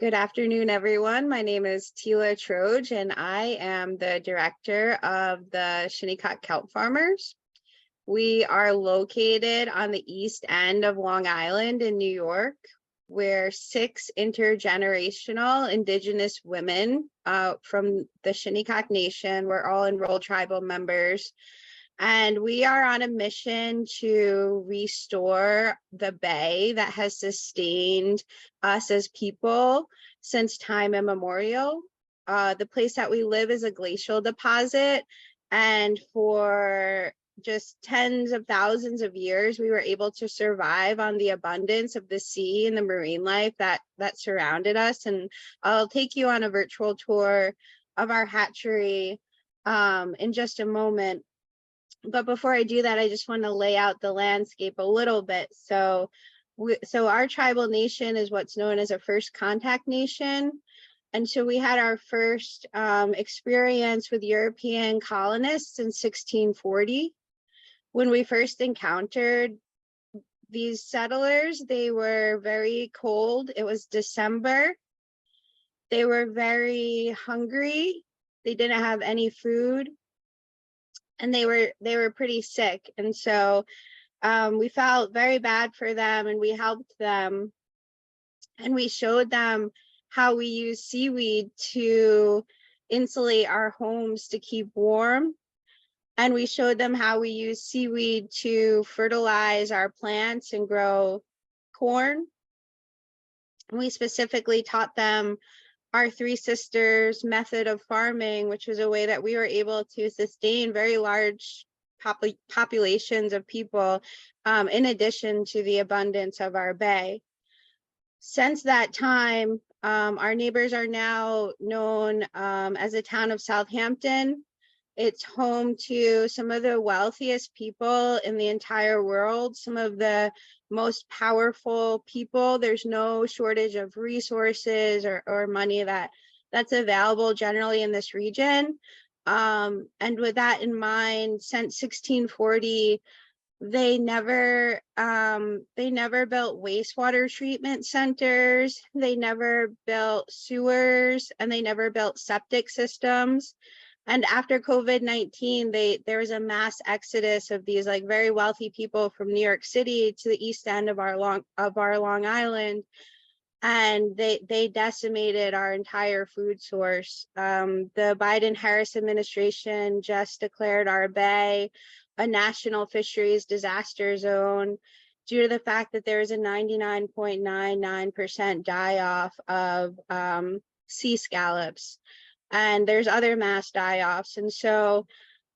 Good afternoon, everyone. My name is Tela Troge, and I am the director of the Shinnecock Kelp Farmers. We are located on the east end of Long Island in New York. We're 6 intergenerational Indigenous women from the Shinnecock Nation. We're all enrolled tribal members. And we are on a mission to restore the bay that has sustained us as people since time immemorial. The place that we live is a glacial deposit, and for just tens of thousands of years, we were able to survive on the abundance of the sea and the marine life that surrounded us. And I'll take you on a virtual tour of our hatchery in just a moment. But before I do that, I just want to lay out the landscape a little bit. So our tribal nation is what's known as a first contact nation. And so we had our first experience with European colonists in 1640. When we first encountered these settlers, they were very cold. It was December. They were very hungry. They didn't have any food. And they were pretty sick. And so we felt very bad for them, and we helped them. And we showed them how we use seaweed to insulate our homes to keep warm. And we showed them how we use seaweed to fertilize our plants and grow corn. And we specifically taught them our Three Sisters method of farming, which was a way that we were able to sustain very large populations of people, in addition to the abundance of our bay. Since that time, our neighbors are now known as the town of Southampton. It's home to some of the wealthiest people in the entire world, some of the most powerful people. There's no shortage of resources or money that's available generally in this region. And with that in mind, since 1640, they never built wastewater treatment centers, they never built sewers, and they never built septic systems. And after COVID-19, there was a mass exodus of these very wealthy people from New York City to the east end of our Long Island, and they decimated our entire food source. The Biden-Harris administration just declared our bay a national fisheries disaster zone due to the fact that there is a 99.99% die-off of sea scallops. And there's other mass die-offs. And so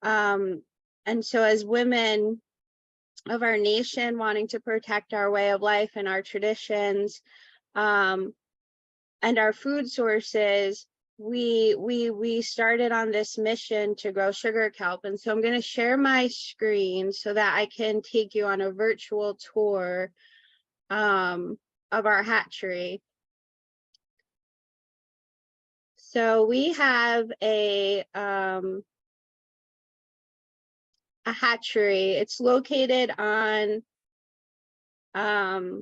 as women of our nation wanting to protect our way of life and our traditions and our food sources, we started on this mission to grow sugar kelp. And so I'm going to share my screen so that I can take you on a virtual tour of our hatchery. So we have a hatchery. It's located on a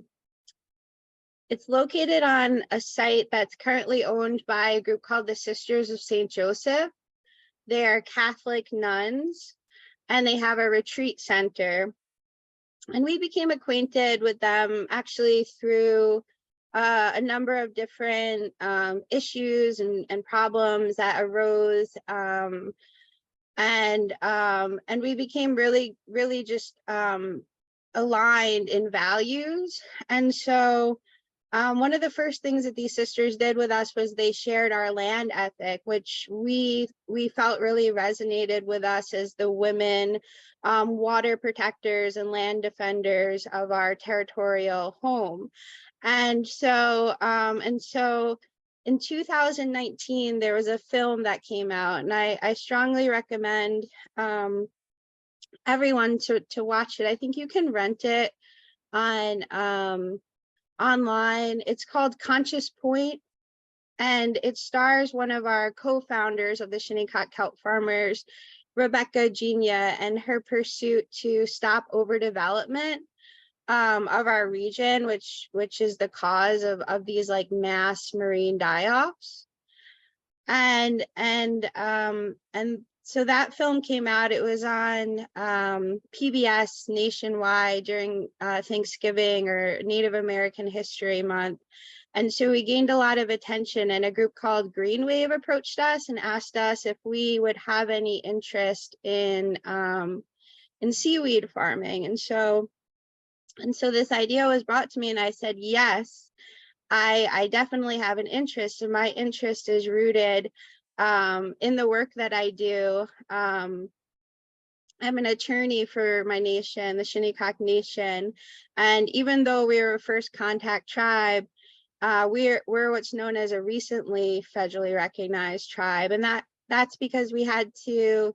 site that's currently owned by a group called the Sisters of St. Joseph. They are Catholic nuns, and they have a retreat center. And we became acquainted with them actually through a number of different issues and problems that arose, and we became really just aligned in values. And so one of the first things that these sisters did with us was they shared our land ethic, which we felt really resonated with us as the women water protectors and land defenders of our territorial home. And so in 2019, there was a film that came out, and I strongly recommend everyone to watch it. I think you can rent it on online. It's called Conscious Point, and it stars one of our co-founders of the Shinnecock Kelp Farmers, Rebecca Genia, and her pursuit to stop overdevelopment of our region, which is the cause of these like mass marine die-offs. And so that film came out. It was on PBS nationwide during Thanksgiving or Native American History Month. And so we gained a lot of attention, and a group called Green Wave approached us and asked us if we would have any interest in seaweed farming. And so this idea was brought to me, and I said, yes, I definitely have an interest, and my interest is rooted in the work that I do. I'm an attorney for my nation, the Shinnecock Nation, and even though we were a first contact tribe, we're what's known as a recently federally recognized tribe, and that's because we had to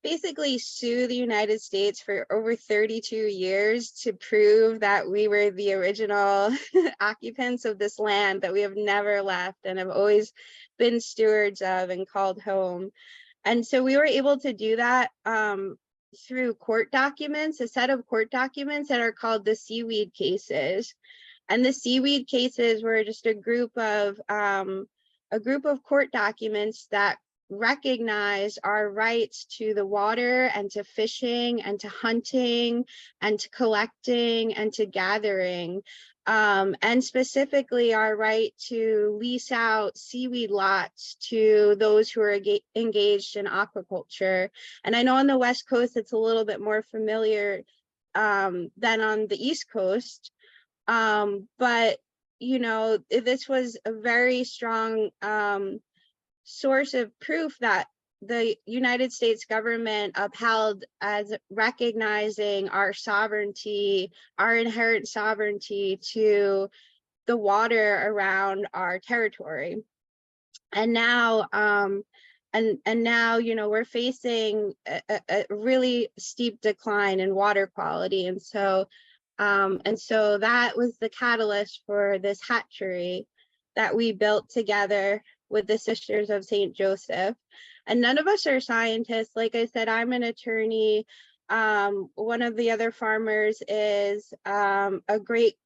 basically sue the United States for over 32 years to prove that we were the original occupants of this land that we have never left and have always been stewards of and called home. And so we were able to do that through court documents, a set of court documents that are called the seaweed cases. And the seaweed cases were just a group of court documents that recognize our rights to the water and to fishing and to hunting and to collecting and to gathering, and specifically our right to lease out seaweed lots to those who are engaged in aquaculture. And I know on the West Coast it's a little bit more familiar than on the East Coast, but you know, this was a very strong source of proof that the United States government upheld as recognizing our sovereignty, our inherent sovereignty to the water around our territory. And now, now, you know, we're facing a really steep decline in water quality. And so that was the catalyst for this hatchery that we built together with the Sisters of St. Joseph. And none of us are scientists. Like I said, I'm an attorney. One of the other farmers is a great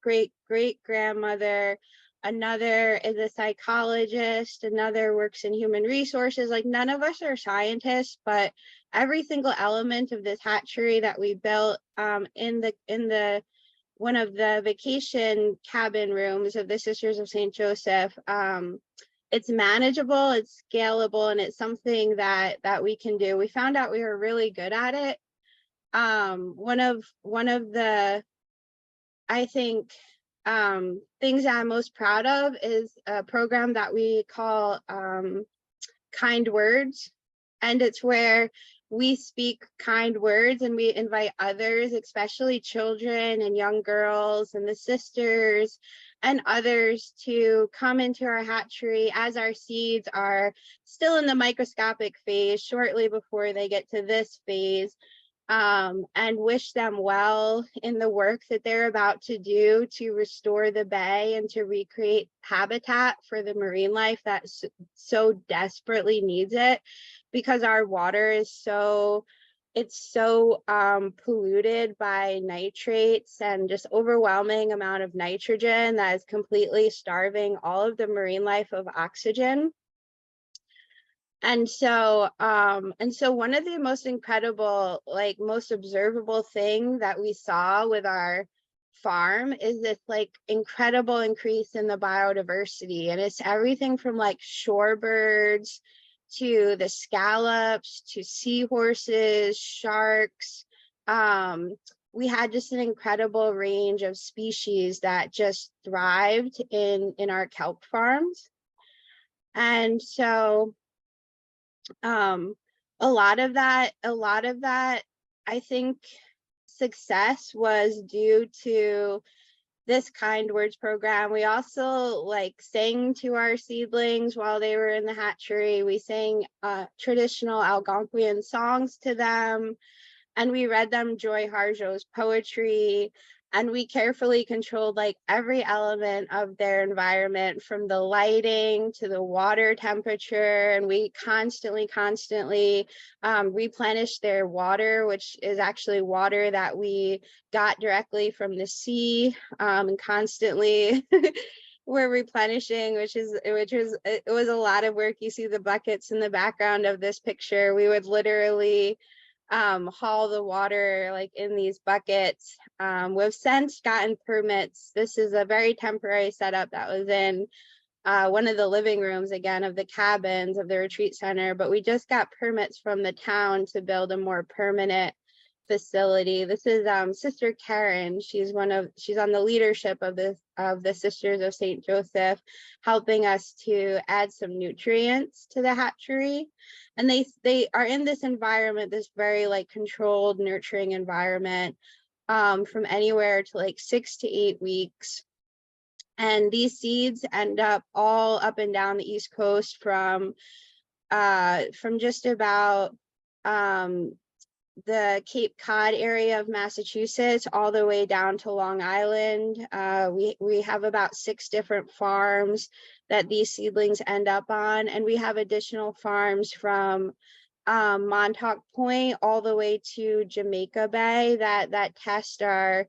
grandmother. Another is a psychologist. Another works in human resources. Like, none of us are scientists, but every single element of this hatchery that we built in the one of the vacation cabin rooms of the Sisters of St. Joseph, it's manageable, it's scalable, and it's something that we can do. We found out we were really good at it. One of the, I think, things that I'm most proud of is a program that we call Kind Words. And it's where we speak kind words and we invite others, especially children and young girls and the sisters and others, to come into our hatchery as our seeds are still in the microscopic phase, shortly before they get to this phase, and wish them well in the work that they're about to do to restore the bay and to recreate habitat for the marine life that so desperately needs it, because our water is so polluted by nitrates and just overwhelming amount of nitrogen that is completely starving all of the marine life of oxygen. And so one of the most incredible, like most observable thing that we saw with our farm is this like incredible increase in the biodiversity. And it's everything from like shorebirds to the scallops to seahorses, sharks. We had just an incredible range of species that just thrived in our kelp farms. And so a lot of that, I think success was due to this Kind Words program. We also like sang to our seedlings while they were in the hatchery. We sang traditional Algonquian songs to them, and we read them Joy Harjo's poetry. And we carefully controlled like every element of their environment, from the lighting to the water temperature. And we constantly replenish their water, which is actually water that we got directly from the sea, and constantly we're replenishing, which it was a lot of work. You see the buckets in the background of this picture. We would literally haul the water like in these buckets. We've since gotten permits. This is a very temporary setup that was in one of the living rooms, again, of the cabins of the retreat center, but we just got permits from the town to build a more permanent facility. This is Sister Karen. She's on the leadership of the Sisters of St. Joseph, helping us to add some nutrients to the hatchery. And they are in this environment, this very like controlled, nurturing environment, from anywhere to like 6 to 8 weeks. And these seeds end up all up and down the East Coast, from just about the Cape Cod area of Massachusetts all the way down to Long Island. We have about 6 different farms that these seedlings end up on, and we have additional farms from Montauk Point all the way to Jamaica Bay that test our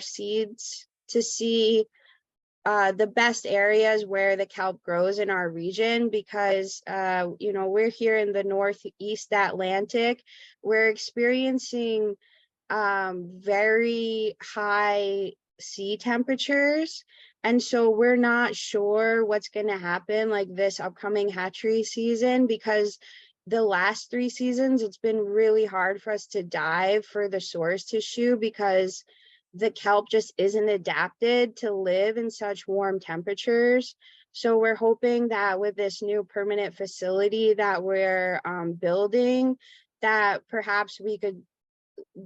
seeds to see the best areas where the kelp grows in our region, because you know, we're here in the Northeast Atlantic. We're experiencing very high sea temperatures, and so we're not sure what's going to happen like this upcoming hatchery season, because the last 3 seasons it's been really hard for us to dive for the source tissue, because the kelp just isn't adapted to live in such warm temperatures. So we're hoping that with this new permanent facility that we're building, that perhaps we could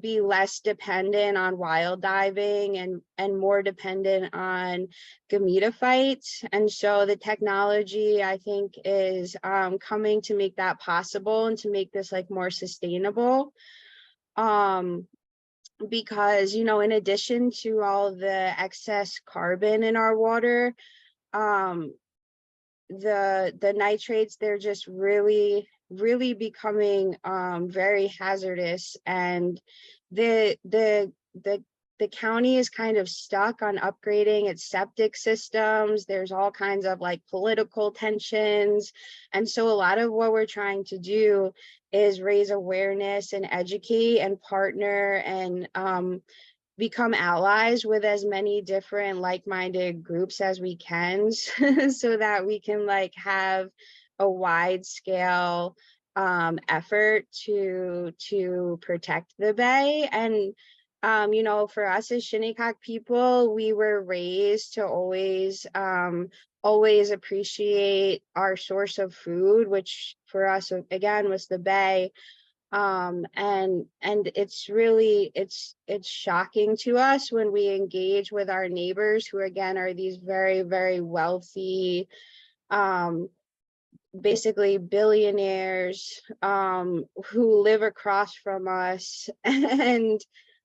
be less dependent on wild diving and more dependent on gametophytes. And so the technology, I think, is coming to make that possible and to make this like more sustainable. Because, you know, in addition to all the excess carbon in our water, the nitrates, they're just really becoming very hazardous. And the county is kind of stuck on upgrading its septic systems. There's all kinds of like political tensions, and so a lot of what we're trying to do is raise awareness and educate and partner and become allies with as many different like-minded groups as we can, so that we can like have a wide scale effort to protect the bay. And you know, for us as Shinnecock people, we were raised to always appreciate our source of food, which for us again was the bay. And it's really it's shocking to us when we engage with our neighbors, who again are these very wealthy, basically billionaires, who live across from us and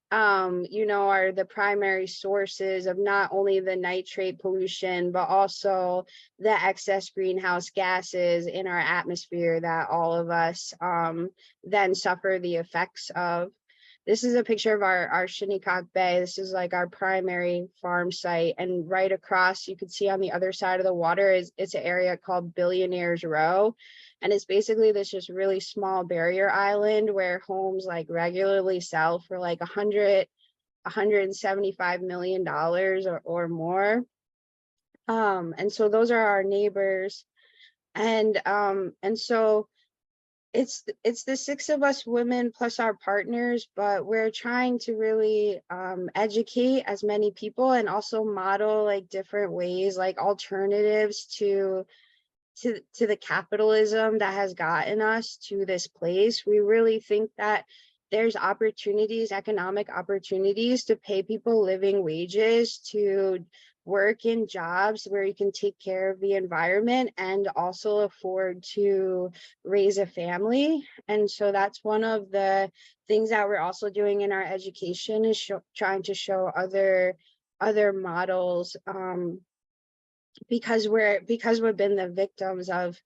you know, are the primary sources of not only the nitrate pollution, but also the excess greenhouse gases in our atmosphere that all of us then suffer the effects of. This is a picture of our Shinnecock Bay. This is like our primary farm site. And right across, you can see on the other side of the water it's an area called Billionaires Row. And it's basically this just really small barrier island where homes like regularly sell for like $175 million or more. And so those are our neighbors. And so it's the 6 of us women plus our partners, but we're trying to really educate as many people and also model like different ways, like alternatives to the capitalism that has gotten us to this place. We really think that there's opportunities, economic opportunities to pay people living wages to work in jobs where you can take care of the environment and also afford to raise a family. And so that's one of the things that we're also doing in our education, is trying to show other models, because we've been the victims of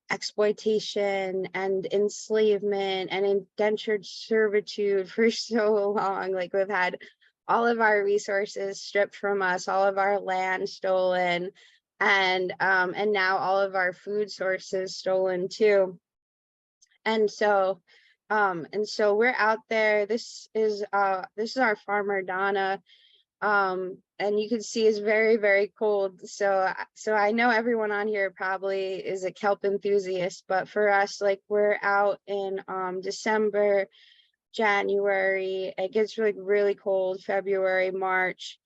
exploitation and enslavement and indentured servitude for so long. Like, we've had all of our resources stripped from us, all of our land stolen, and now all of our food sources stolen too. And so we're out there. This is our farmer Donna, and you can see it's very, very cold. So I know everyone on here probably is a kelp enthusiast, but for us, like, we're out in December, January. It gets really, really cold, February, March.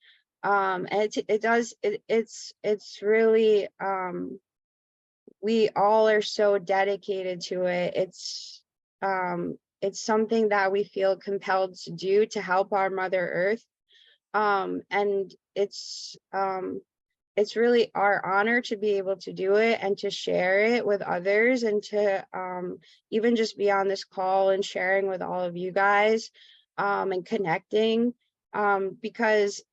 And it's really, we all are so dedicated to it. It's something that we feel compelled to do to help our Mother Earth. And it's really our honor to be able to do it and to share it with others, and to even just be on this call and sharing with all of you guys, and connecting, because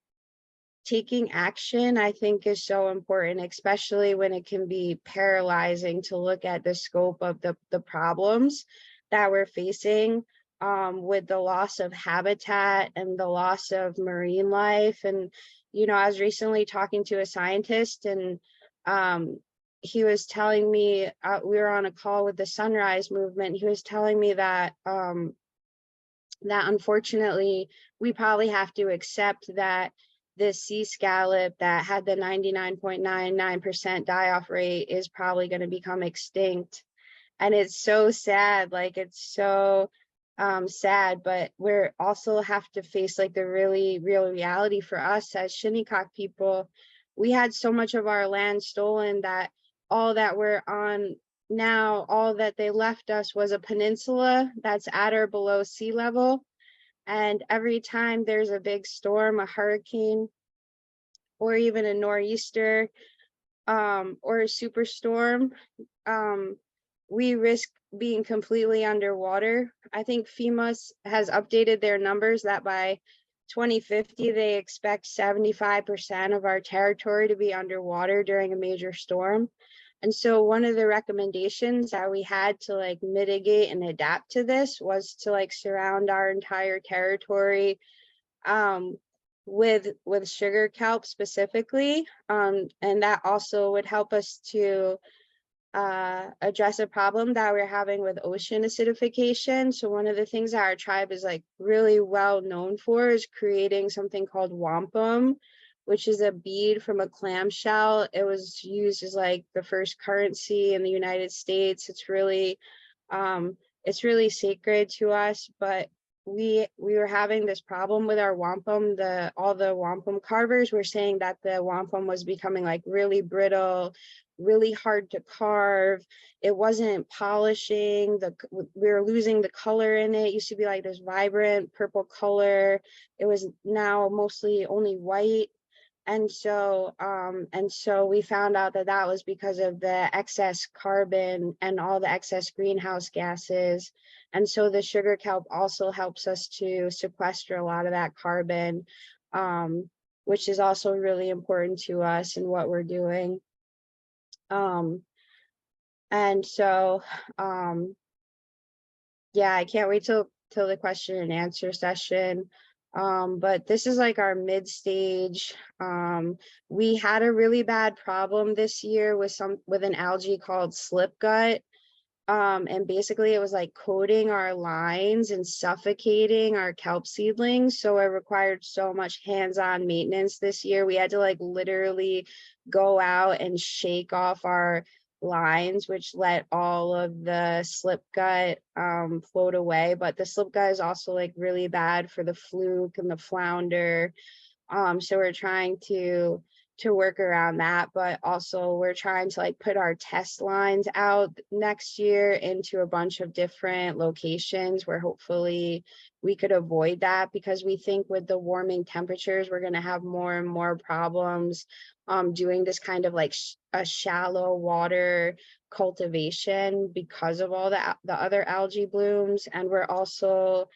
taking action, I think, is so important, especially when it can be paralyzing to look at the scope of the problems that we're facing, with the loss of habitat and the loss of marine life. And, I was recently talking to a scientist, and he was telling me, we were on a call with the Sunrise Movement. He was telling me that that unfortunately we probably have to accept that this sea scallop that had the 99.99% die-off rate is probably going to become extinct. And it's so sad, like, it's so sad, but we're also have to face, like, the really real reality for us as Shinnecock people. We had so much of our land stolen that all that we're on now, all that they left us was a peninsula that's at or below sea level. And every time there's a big storm, a hurricane, or even a nor'easter, or a superstorm, we risk being completely underwater. I think FEMA has updated their numbers that by 2050, they expect 75% of our territory to be underwater during a major storm. And so one of the recommendations that we had to, like, mitigate and adapt to this was to, like, surround our entire territory with sugar kelp specifically. And that also would help us to address a problem that we're having with ocean acidification. So one of the things that our tribe is, like, really well known for is creating something called wampum, which is a bead from a clamshell. It was used as, like, the first currency in the United States. It's really sacred to us, but we were having this problem with our wampum. All the wampum carvers were saying that the wampum was becoming, like, really brittle, really hard to carve. It wasn't polishing. We were losing the color in it. It used to be, like, this vibrant purple color. It was now mostly only white. And so we found out that that was because of the excess carbon and all the excess greenhouse gases. And so the sugar kelp also helps us to sequester a lot of that carbon, which is also really important to us and what we're doing. And so, yeah, I can't wait till the question and answer session. But this is, like, our mid stage. We had a really bad problem this year with an algae called slip gut. And basically it was, like, coating our lines and suffocating our kelp seedlings. So it required so much hands-on maintenance this year. We had to, like, literally go out and shake off our lines, which let all of the slip gut float away. But the slip gut is also, like, really bad for the fluke and the flounder. So we're trying to work around that. But also we're trying to like put our test lines out next year into a bunch of different locations where hopefully we could avoid that, because we think with the warming temperatures we're going to have more and more problems doing this kind of like a shallow water cultivation because of all the other algae blooms. And we're also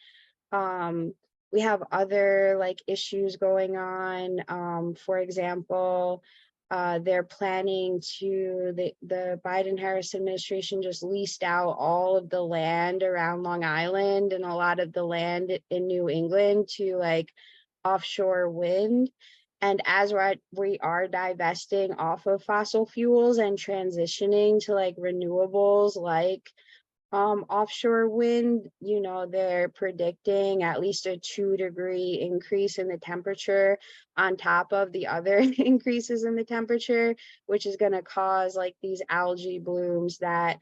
we have other like issues going on. For example, they're planning to, the Biden-Harris administration just leased out all of the land around Long Island and a lot of the land in New England to like offshore wind. And as we are divesting off of fossil fuels and transitioning to like renewables, like offshore wind, you know, they're predicting at least a 2-degree increase in the temperature on top of the other increases in the temperature, which is going to cause like these algae blooms that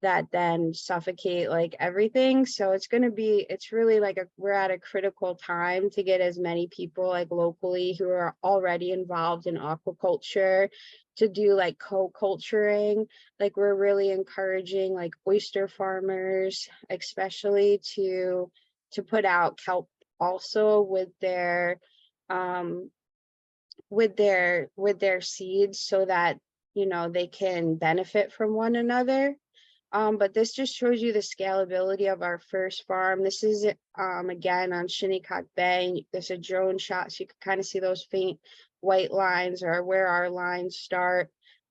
that then suffocate like everything. So it's going to be, it's really like we're at a critical time to get as many people like locally who are already involved in aquaculture to do like co-culturing. Like we're really encouraging like oyster farmers especially to put out kelp also with their seeds, so that, you know, they can benefit from one another. But this just shows you the scalability of our first farm. This is again on Shinnecock Bay. There's a drone shot, so you can kind of see those faint white lines or where our lines start.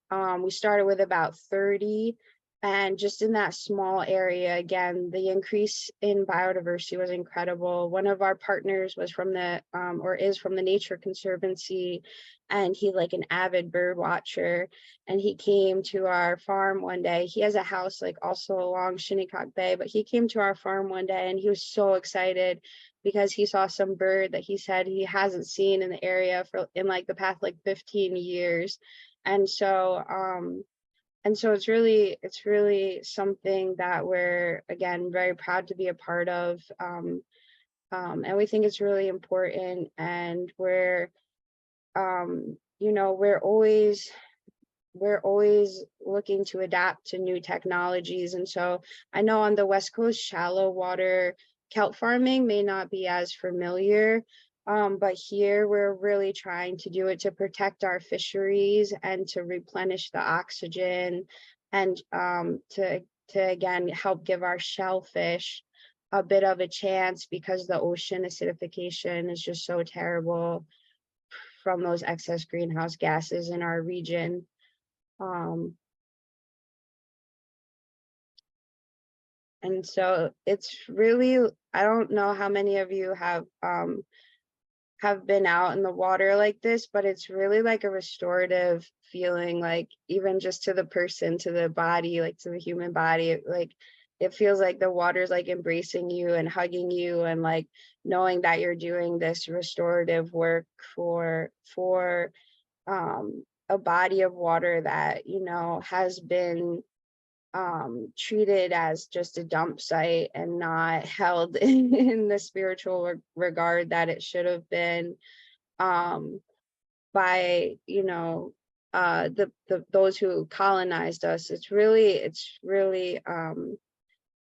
We started with about 30, and just in that small area, again, the increase in biodiversity was incredible. One of our partners was from the or is from the Nature Conservancy, and he's like an avid bird watcher, and he came to our farm one day. He has a house like also along Shinnecock Bay, but he came to our farm one day and he was so excited because he saw some bird that he said he hasn't seen in the area for in like the past like 15 years. And so it's really something that we're, again, very proud to be a part of. And we think it's really important, and we're you know, we're always looking to adapt to new technologies. And so I know on the West Coast, shallow water kelp farming may not be as familiar, but here we're really trying to do it to protect our fisheries and to replenish the oxygen, and to again help give our shellfish a bit of a chance, because the ocean acidification is just so terrible from those excess greenhouse gases in our region. And so it's really, I don't know how many of you have been out in the water like this, but it's really like a restorative feeling, like even just to the person, to the body, like to the human body, like it feels like the water's like embracing you and hugging you, and like knowing that you're doing this restorative work for a body of water that, you know, has been treated as just a dump site and not held in the spiritual regard that it should have been by, you know, those who colonized us. It's really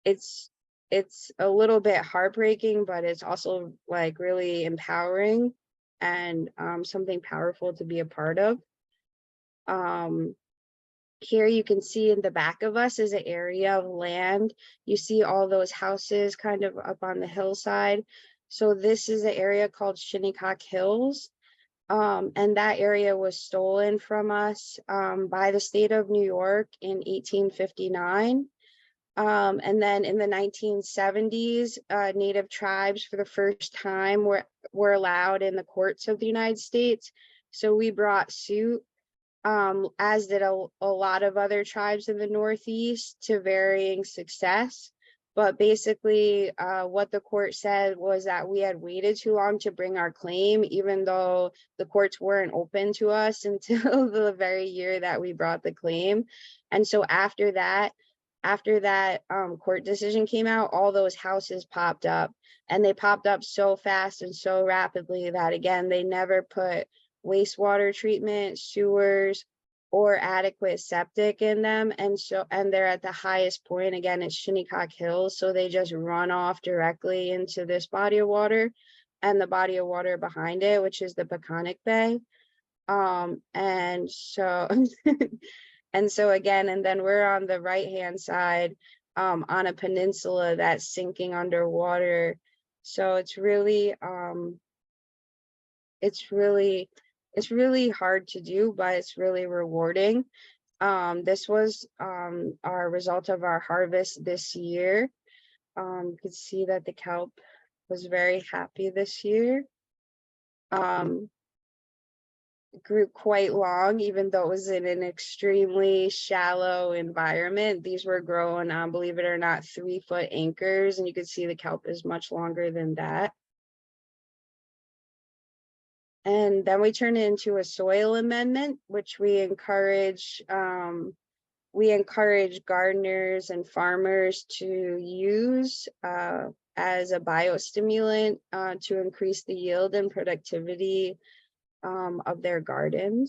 it's a little bit heartbreaking, but it's also like really empowering, and something powerful to be a part of. Here you can see in the back of us is an area of land. You see all those houses kind of up on the hillside. So this is an area called Shinnecock Hills. And that area was stolen from us by the state of New York in 1859. And then in the 1970s, Native tribes for the first time were allowed in the courts of the United States. So we brought suit, as did a lot of other tribes in the Northeast, to varying success. But basically, what the court said was that we had waited too long to bring our claim, even though the courts weren't open to us until the very year that we brought the claim. And so after that court decision came out, all those houses popped up, and they popped up so fast and so rapidly that, again, they never put wastewater treatment, sewers, or adequate septic in them. And they're at the highest point, again, it's Shinnecock Hills, so they just run off directly into this body of water and the body of water behind it, which is the Shinnecock Bay. And so and so again, and then we're on the right hand side on a peninsula that's sinking underwater. So it's really it's really hard to do, but it's really rewarding. This was our result of our harvest this year. You could see that the kelp was very happy this year. Grew quite long, even though it was in an extremely shallow environment. These were grown on, believe it or not, 3-foot anchors, and you can see the kelp is much longer than that. And then we turn it into a soil amendment, which we encourage gardeners and farmers to use as a biostimulant to increase the yield and productivity of their gardens.